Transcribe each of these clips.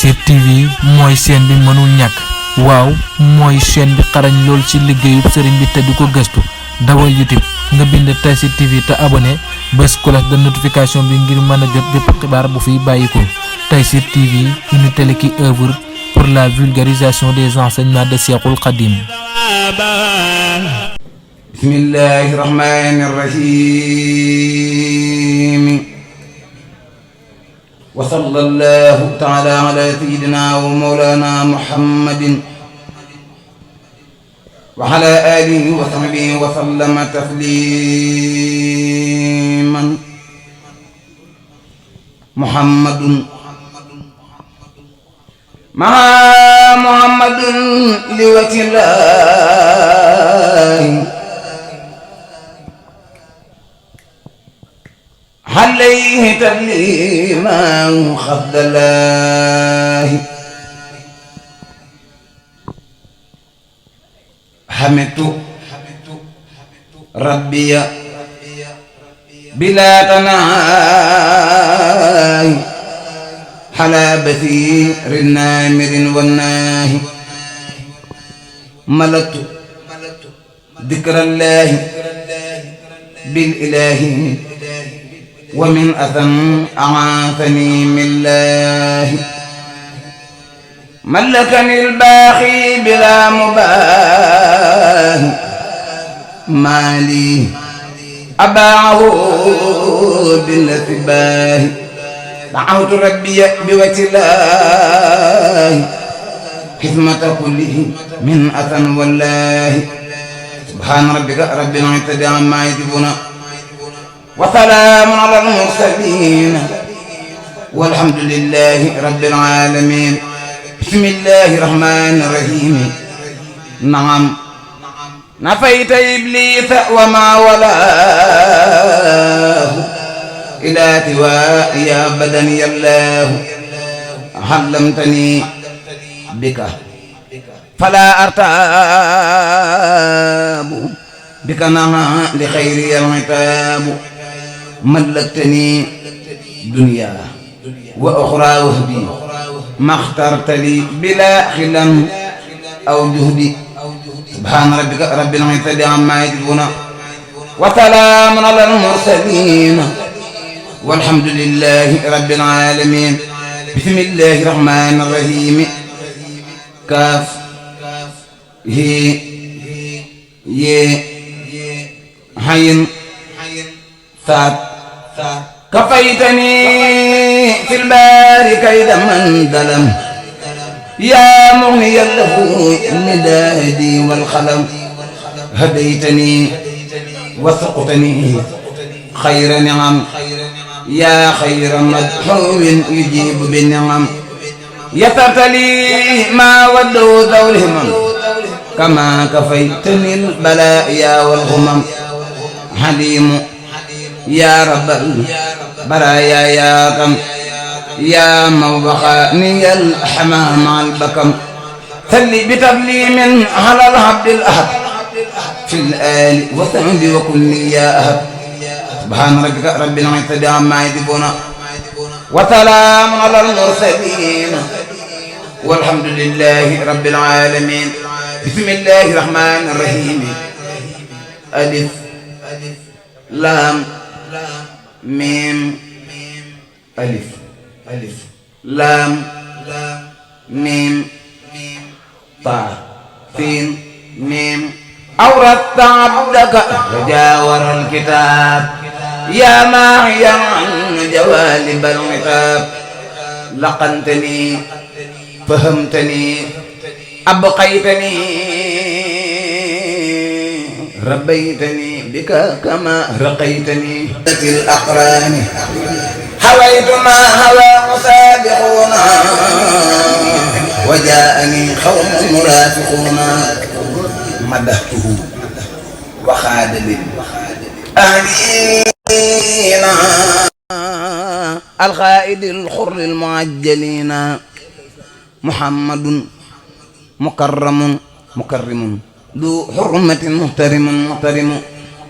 Tayssir TV mooy chaîne bi mënul ñàkk waaw mooy chaîne bi xarañ lool ci liggéeyub sëriñ bi te di ko gëstu dawal YouTube nga bind Tayssir TV te abonné bés cloche de notification bi ngir mën a jot bépp xibaar bu fiy bàyyiko Tayssir TV une télé qui œuvre pour la vulgarisation des enseignements de Cheikhoul Khadim. Bismillahir Rahmanir Rahim. Wa sallallahu ta'ala ala sayyidina wa mawlana Muhammadin wa ala alihi wa sahbihi wa sallama tasliman. Muhammadun ma'a Muhammadun liwajhillahi عليه تسليما خفض الله حمدت ربي بلا تناهي على بثير النامر والناهي ملكت ذكر الله بالإله ومن أثم أعاثني من الله ملكني الباخي بلا مباه مالي أباعه بالنسباه دعوت ربي بوجه الله حكمة كله من أثم والله سبحان ربك رب العزة عما يصفون وسلام على المرسلين والحمد لله رب العالمين. بسم الله الرحمن الرحيم. نعم نفيت إبليس وما ولاه إلى توائي بدني الله علمتني بك فلا أرتاب بك نهى لخيري العتاب ملكتني دنيا وأخرى وهدي ما اخترت لي بلا خلم أو جهدي سبحان ربك رب العزة عما يصفون وسلام على المرسلين والحمد لله رب العالمين. بسم الله الرحمن الرحيم. كاف هي يه عين ثاد كفيتني في البار كيد من ظلم يا مغني له مدادي والخلم هديتني وسقتني خير نعم يا خير مدحو يجيب بالنعم يسرت لي ما ودوا ذو الهمم كما كفيتني البلايا والغمم حليم يا رب البرايا يا كم يا موبخاني الحمام على البكم ثلي بتظليم على العبد الأحد في الآل وثندي وكل يا أهب سبحان ربك رب العزة عما يصفون وسلام على المرسلين والحمد لله رب العالمين. بسم الله الرحمن الرحيم. ألف لام ميم ألف لام ميم طاء سين ميم أوردت عبدك فجاور الكتاب يا ماحيا عن جوالب العتاب لقنتني فهمتني أبقيتني ربيتني بك كما رقيتني في الأقران حويت ما هوى مسابقون وجاءني قوم مرافقون مدحته وخاد للأهلين الخائد الحر المعجلين محمد مكرم ذو حرمة محترم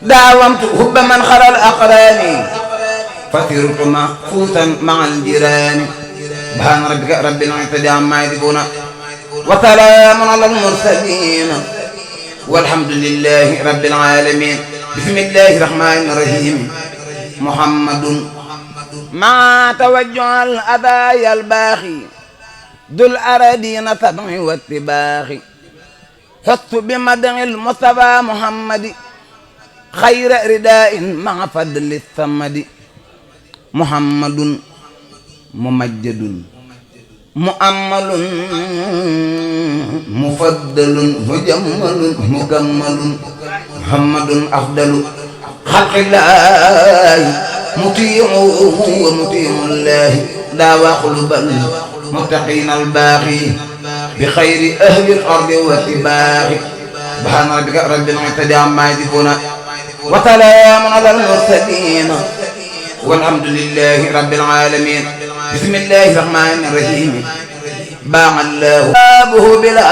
داومت حب من خرى الأقران فصرت محفوظا مع الجيران سبحان ربك رب العزة عما يصفون وسلام على المرسلين والحمد لله رب العالمين بسم الله الرحمن الرحيم محمد مع توجه الأبايا الباخي ذو الأراضين سبع واتباخ حط بمدع المصطفى محمد خير رداء مع فضل الثمد محمد ممجد مؤمل مفضل مجمل مكمل محمد أفضل خلق الله مطيع ومطيع الله داوى قلوب المتقين الباغي بخير أهل الأرض واتباع سبحان ربك رب العزة عما يصفون وسلام على المرسلين والحمد لله رب العالمين بسم الله الرحمن الرحيم باع الله بابه بلا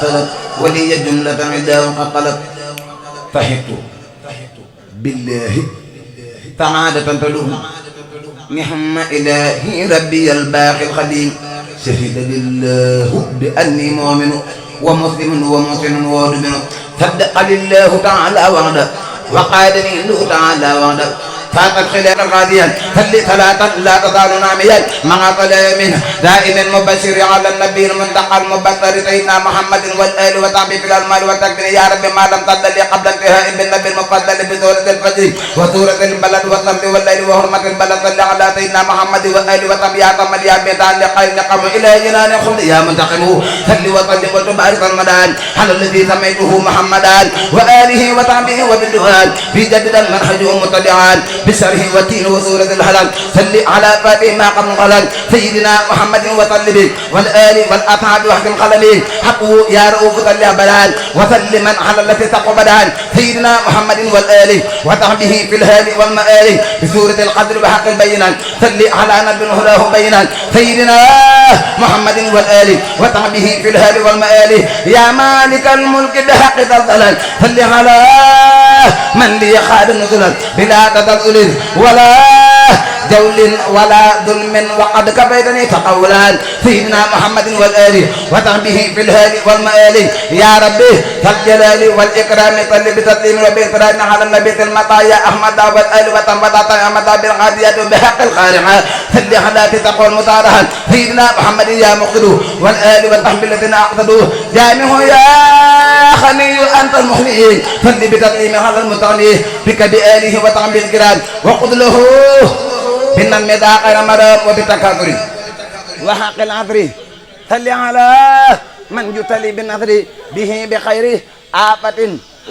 طلب ولي جملة عداه قلب فحبت بالله سعادة تلوم نعم إلهي ربي الباقي القديم شهد لله بأني مؤمن ومسلم ومحسن ومؤمن صدق لله تعالى وعده وقادني له تعالى وعده فاتت خلال الغادية فلي ثلاثة لا تزال ناميا مع طلامين دائما مبشر على النبي المنتقى المبشر سيدنا محمد والآل وصحبه في المال والتكبير يا رب ما لم تدل قبل انتهاء بالنبي المفضل بسورة الفجر وسورة البلد والصمت والليل وحرمة البلد صل على سيدنا محمد والآل وصحبه يا صمد يا بيتان لقائم نقم إلى جنان خلد يا منتقم صل وسلم وتبارك المدان على الذي سميته محمدا وآله وصحبه وبالدعاء في جدد المنهج متدعان بشره والتين وسورة الهلال صل على فاتح ما قبل الغلال سيدنا محمد وصل به والآل والأصحاب وحكم الخلل حقه يا رؤوف صل بلال وسلما على التي تقبلان سيدنا محمد والآل وصحبه في الهال والمآل بسورة القدر بحق البينات صل على نبي هداه بينات سيدنا محمد والآل وصحبه في الهال والمآل يا مالك الملك بحق الضلال صل على من لي خاد النزل بلا تدلل ولا جول ولا ظلم وقد كفيتني تقولا سيدنا محمد والآل وصحبه في الهال والمآل يا ربي فالجلال والإكرام صل بتسليم وبإكرام على النبي المطايا أحمد والآل وتنبطات أحمد بالغادية بحق الخارعة صل على تقوى المطارحة سيدنا محمد يا مقتل والآل وصحبه الذين أقصدوه جامعه يا خني أنت المحيي صل بتسليم على المطالي بك بآله وصحبه الكرام وقد له إن المدى غير مرام وبتكاثر وحق العذر صل على من يتلي بالنذر به بخير آفة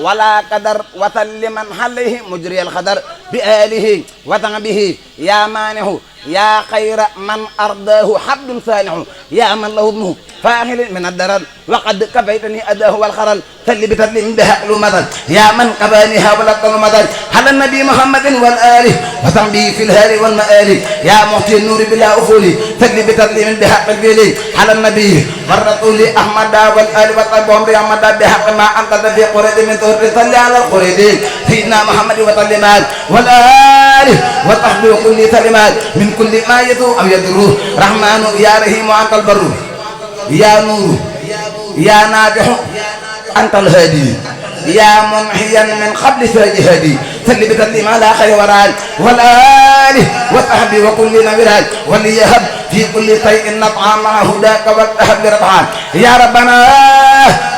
ولا قدر وسلما عليه مجري الخدر بآله وصحبه يا مانع يا خير من أرضاه حبد صالح يا من له ابنه فاهل من الدرر وقد كفيتني أداه والخرل سل بتسليم بحق المثل يا من كفانيها ولقن المثل على النبي محمد والآل وصحبه في الهال والمآل يا معطي النور بلا أخول سل بتسليم بحق الفيل على النبي والرسول أحمد والآل وصحبهم بأحمد بحق ما أنت في قريد من طور صل على القريد سيدنا محمد وسلمان والآل وصحبه كل سلمان من كل ما يسوء أو يضره رحمن يا رحيم أنت البر يا نور يا نافع أنت الهادي يا منحيا من قبل ساجهادي سل بتسليم على خير وراد والآل وصحبه وكل نبراد وليهب في كل شيء نطعا مع هداك والأهب لرفعان يا ربنا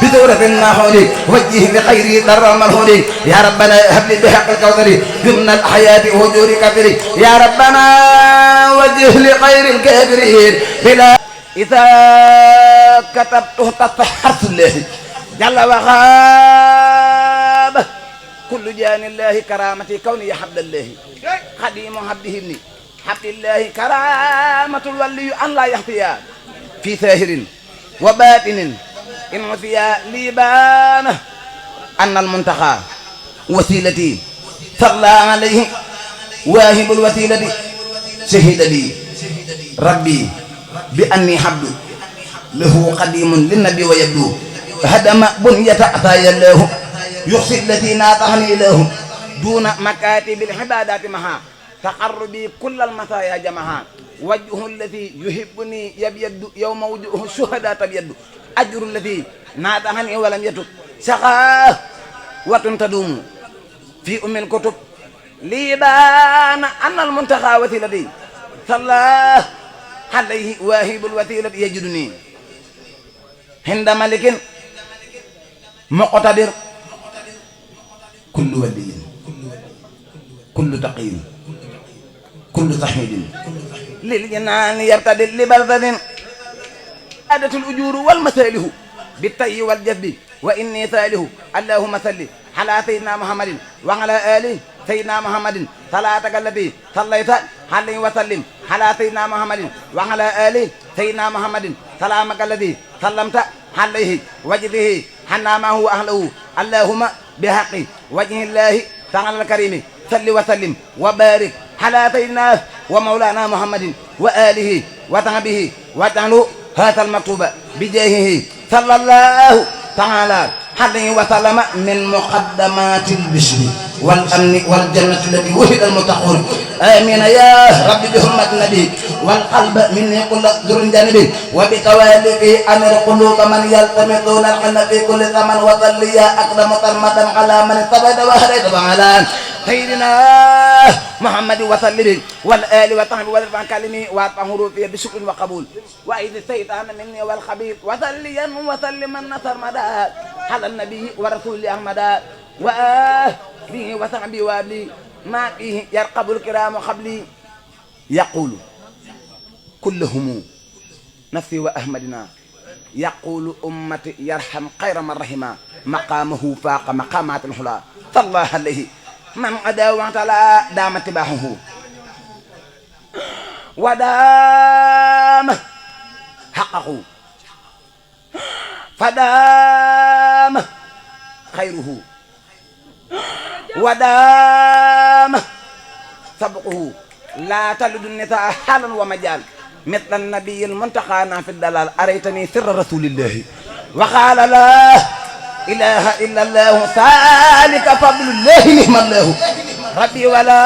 بسورة النحول وجه بخير در المرهول يا ربنا هب لي بحق الكوثر ضمن الحياة وجور كثير يا ربنا وجه لخير الكافرين بلا إذا كتبته تصحرت الله جل وخاب كل جان الله كرامتي كوني حبد الله خديم حبده ابني حبد الله كرامة الولي أن لا يخفيها في ظاهر وباطن إن وفيا ليبان أن المنتقى وسيلتي صلى عليه واهب الوسيلة شهد لي ربي بأني حبد له قديم للنبي ويبدو هدم بنية أتايا له يحصي التي ناطحني له دون مكاتب العبادات معها تقربي كل المسايا جمعها وجهه الذي يحبني يبيد يوم وجهه الشهداء تبيد أجر الذي نادعني ولم يتب سخاء وتنتدوم في أم الكتب ليبان أن المنتخى وسيلتي صلى عليه واهب الوسيلة يجدني عند ملك مقتدر كل ولي كل تقي كل صحيد للجنان يرتدي لبلدة عادة الأجور والمساله بالتي والجذب وإني ثاله اللهم صل على سيدنا محمد وعلى آله سيدنا محمد صلاتك التي صليت عليه وسلم على سيدنا محمد وعلى آله سيدنا محمد سلامك الذي سلمت عليه وجده حنا ما هو أهله اللهم بحق وجه الله تعالى الكريم صل وسلم وبارك على سيدنا ومولانا محمد وآله وصحبه وجعلوا هذا المكتوب بجاهه صلى الله تعالى عليه وسلم من مقدمات البشر والأمن والجنة التي وهد المتقون آمين يا رب بحرمة النبي والقلب مني كل ذر جانبي وبتوالي أمر قلوب من يلتمسون الحل في كل زمن وصل يا أقدم ترمة على من اتبعت وهديت وعلى سيدنا محمد وسلم والآل وصحبه والرفع كلمي وأرفع حروفي بشكر وقبول وإذ الشيطان مني والخبيث وصليا وسلما نصر مدى على النبي ورسول أحمد وآله وصحبه وابلي ما فيه يرقب الكرام قبلي يقول كلهم نفسي وأحمدنا يقول أمتي يرحم خير من رحمه مقامه فاق مقامات الحلا صلى الله عليه من أدى وعتلا دام اتباعه ودام حقه فدام خيره ودام سبقه لا تلد النساء حالا ومجال مثل النبي المنتقى في الدلال أريتني سر رسول الله وقال لا إله إلا الله ذلك فضل الله نعم الله ربي ولا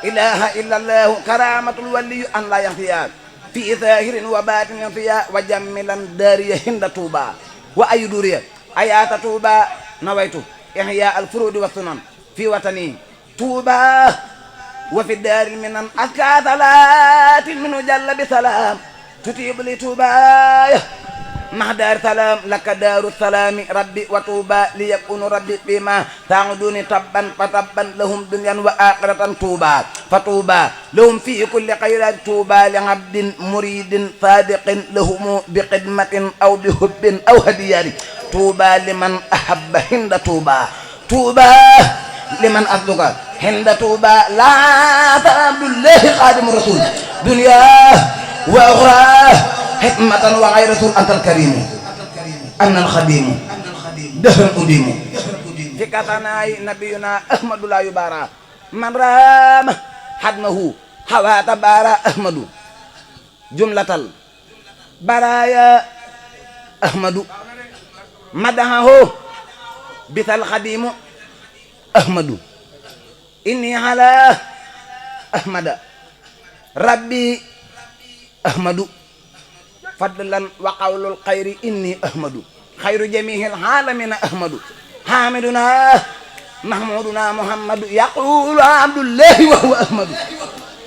إله إلا الله كرامة الولي أن لا يخفيها في ظاهر وباطن يخفيها وجملا داريا هند توبا وأي دوريا آيات توبا نويت إحياء الفروض والسنن في وطني توبا وفي الدار المنن أزكى صلاة منه جل بسلام تطيب لي توبا مع دار سلام لك دار السلام ربي وطوبى ليكون ربي بما تعودون تبا فتبا لهم دنيا وآخرة طوبى فطوبى لهم في كل خير طوبى لعبد مريد صادق لهم بخدمة أو بحب أو هدية طوبى لمن أحب هند طوبى طوبى لمن أصدق هند طوبى لا عبد الله خادم الرسول دنيا وأخرى حكمة وغير رسول أنت الكريم أنا الخديم دهر قديم في كتناي نبينا أحمد لا يبارى من رام حدمه حوى تبارى أحمد جملة البرايا أحمد مدحه بث الخديم أحمد إني على أحمد ربي أحمد فضلا وقول الخير إني أحمد خير جميع العالمين أحمد حامدنا محمودنا محمد يقول عبد الله وهو أحمد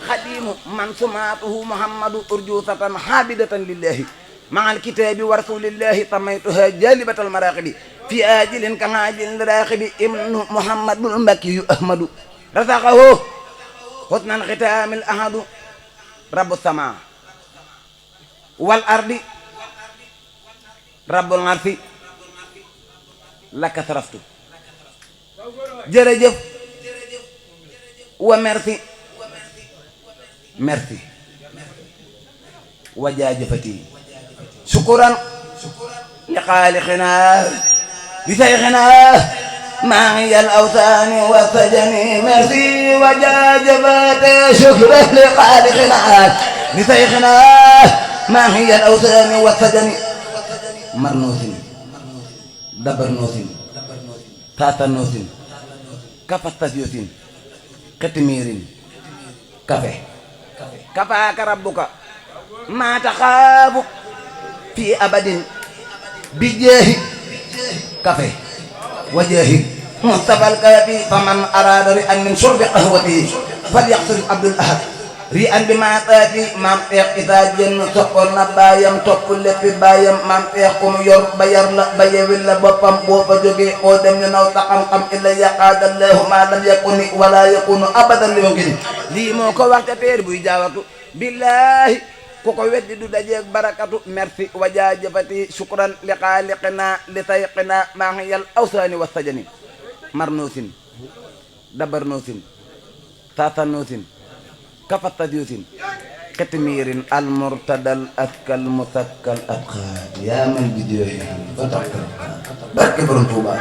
خديم من سماته محمد أرجوسة حابدة لله مع الكتاب ورسول الله طميتها جالبة المراقب في آجل كعاجل راقب ابن محمد المكي أحمد رزقه حسن الختام الأحد رب السماء والأرض رب العرش لك صرفت jërëjëf wa merci merci wa jaajëfati شكرا لخالقنا لشيخنا معي الأوثان والسجن merci وجاجبت شكرا لخالقنا لشيخنا معي الأوثان والسجن مرنوس دبرنوس تاتنوس كفتسيوس كتمير kafe kafaaka rabbuka maa taxaabu fii abadin bi jeexi kafe wa jeexi mustafal kaafi faman araada ri an min shurbi qahwati fal yaxtarib abdul ahad ri an bi maa taafi maam teex isaa jenn soppoon na baayam topp leppi baayam maam teex ku mu yor ba yar la ba yewil la boppam boo fa jógee oo dem ñu naw sa xam-xam illa yaqaadallahu maa lam yakuni wala yakunu abadan li mumkin lii moo ko wax ca teer buy jaawatu billahi ku ko weddi du dajeeg barakatu merci wa jaajëfati shukran li xaaliqina li sayqina maa ngi yal awsaani wa sajani marnoosin dabarnoosin saasanoosin kafatadiosin xitmiirin almurtadal askal musakkal abxaad yaa man bi diyoy fa tax barke borom Tuuba